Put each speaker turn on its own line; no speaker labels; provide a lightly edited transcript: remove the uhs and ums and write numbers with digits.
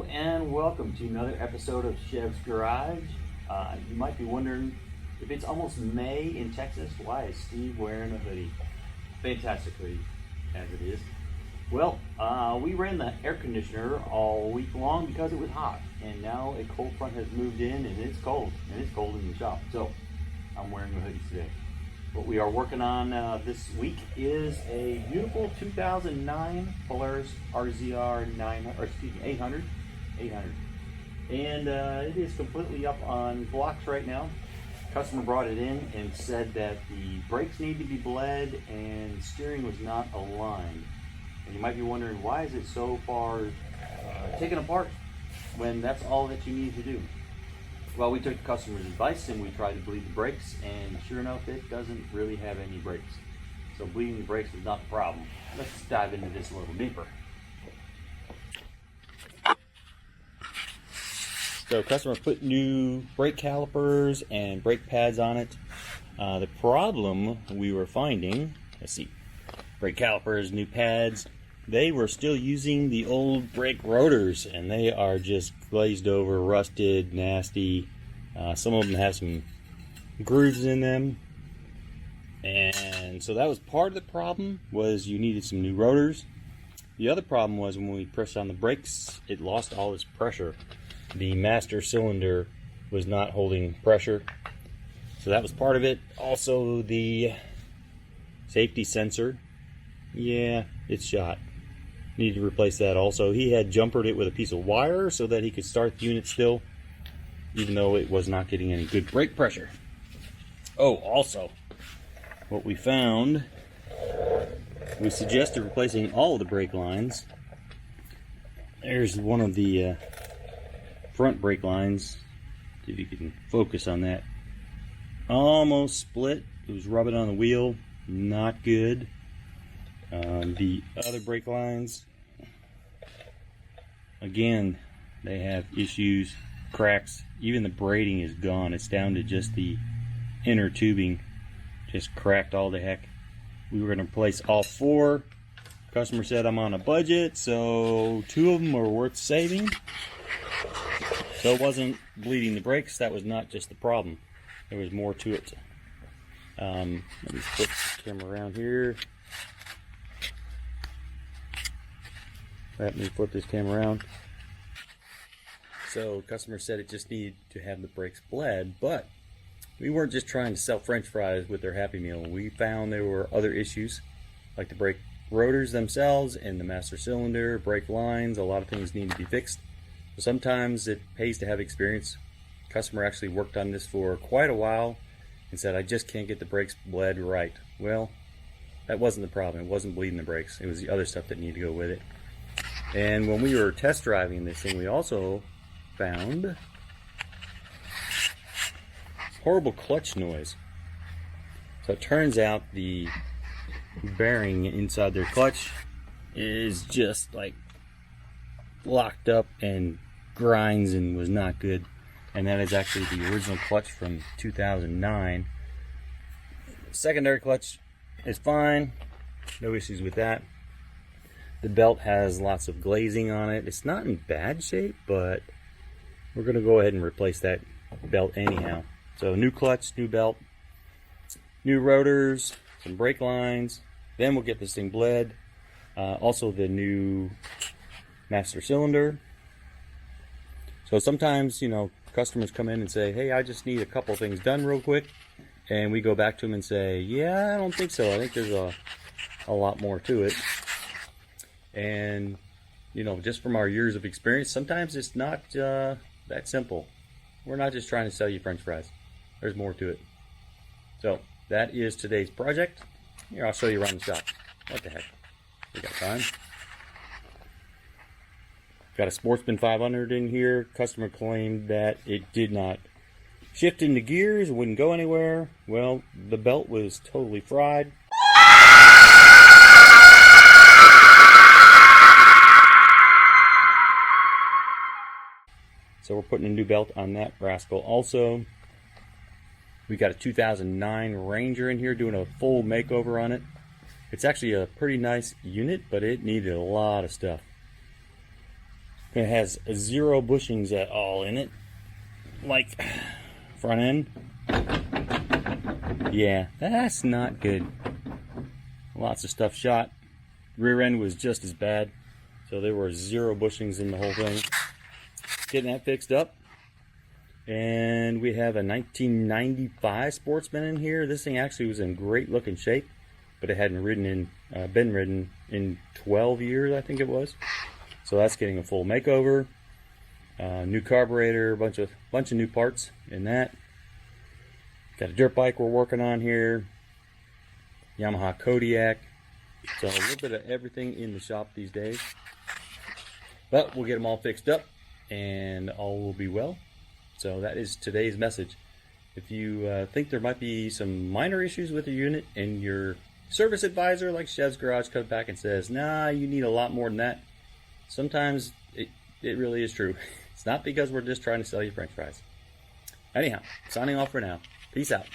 and welcome to another episode of Chev's Garage. You might be wondering, if it's almost May in Texas, why is Steve wearing a hoodie? Fantastic hoodie, as it is. Well, we ran the air conditioner all week long because it was hot, and now a cold front has moved in and it's cold in the shop. So I'm wearing the hoodie today. What we are working on this week is a beautiful 2009 Polaris RZR 800. And it is completely up on blocks right now. Customer brought it in and said that the brakes need to be bled and steering was not aligned. And you might be wondering, why is it so far taken apart when that's all that you need to do? Well, we took the customer's advice and we tried to bleed the brakes, and sure enough, it doesn't really have any brakes. So bleeding the brakes is not the problem. Let's dive into this a little deeper. So customer put new brake calipers and brake pads on it. The problem we were finding, let's see, brake calipers, new pads, they were still using the old brake rotors, and they are just glazed over, rusted, nasty. Some of them have some grooves in them, and so that was part of the problem, was you needed some new rotors. The other problem was when we pressed on the brakes, it lost all its pressure. The master cylinder was not holding pressure, so that was part of it. Also, the safety sensor, yeah, it's shot. Need to replace that also. He had jumpered it with a piece of wire so that he could start the unit still, even though it was not getting any good brake pressure. Oh, also, what we found, we suggested replacing all of the brake lines. There's one of the front brake lines. See if you can focus on that. Almost split. It was rubbing on the wheel. Not good. The other brake lines, again, they have issues, cracks. Even the braiding is gone. It's down to just the inner tubing, just cracked all the heck. We were going to replace all four. Customer said I'm on a budget, so two of them are worth saving. So it wasn't bleeding the brakes. That was not just the problem. There was more to it. Let me flip the camera around here. Let me flip this camera around. So customer said it just needed to have the brakes bled, but we weren't just trying to sell French fries with their Happy Meal. We found there were other issues, like the brake rotors themselves and the master cylinder, brake lines. A lot of things need to be fixed. So sometimes it pays to have experience. Customer actually worked on this for quite a while and said, I just can't get the brakes bled right. Well, that wasn't the problem. It wasn't bleeding the brakes. It was the other stuff that needed to go with it. And when we were test driving this thing, we also found horrible clutch noise. So it turns out the bearing inside their clutch is just like locked up and grinds and was not good. And that is actually the original clutch from 2009. Secondary clutch is fine, no issues with that. The belt has lots of glazing on it. It's not in bad shape, but we're going to go ahead and replace that belt anyhow. So new clutch, new belt, new rotors, some brake lines. Then we'll get this thing bled. Also the new master cylinder. So sometimes, you know, customers come in and say, hey, I just need a couple things done real quick. And we go back to them and say, yeah, I don't think so. I think there's a lot more to it. And, you know, just from our years of experience, sometimes it's not that simple. We're not just trying to sell you French fries. There's more to it. So that is today's project. Here, I'll show you around the shop. What the heck? We got time. Got a Sportsman 500 in here. Customer claimed that it did not shift into gears, wouldn't go anywhere. Well, the belt was totally fried. So we're putting a new belt on that rascal also. We got a 2009 Ranger in here doing a full makeover on it. It's actually a pretty nice unit, but it needed a lot of stuff. It has 0 bushings at all in it. Like, front end. Yeah, that's not good. Lots of stuff shot. Rear end was just as bad. So there were 0 bushings in the whole thing. Getting that fixed up. And we have a 1995 Sportsman in here. This thing actually was in great looking shape, but it hadn't been ridden in 12 years, I think it was. So that's getting a full makeover. New carburetor, bunch of new parts in that. Got a dirt bike we're working on here. Yamaha Kodiak. So a little bit of everything in the shop these days. But we'll get them all fixed up and all will be well. So that is today's message. If you think there might be some minor issues with your unit and your service advisor like Chev's Garage comes back and says, nah, you need a lot more than that, sometimes it really is true. It's not because we're just trying to sell you french fries. Anyhow, signing off for now. Peace out.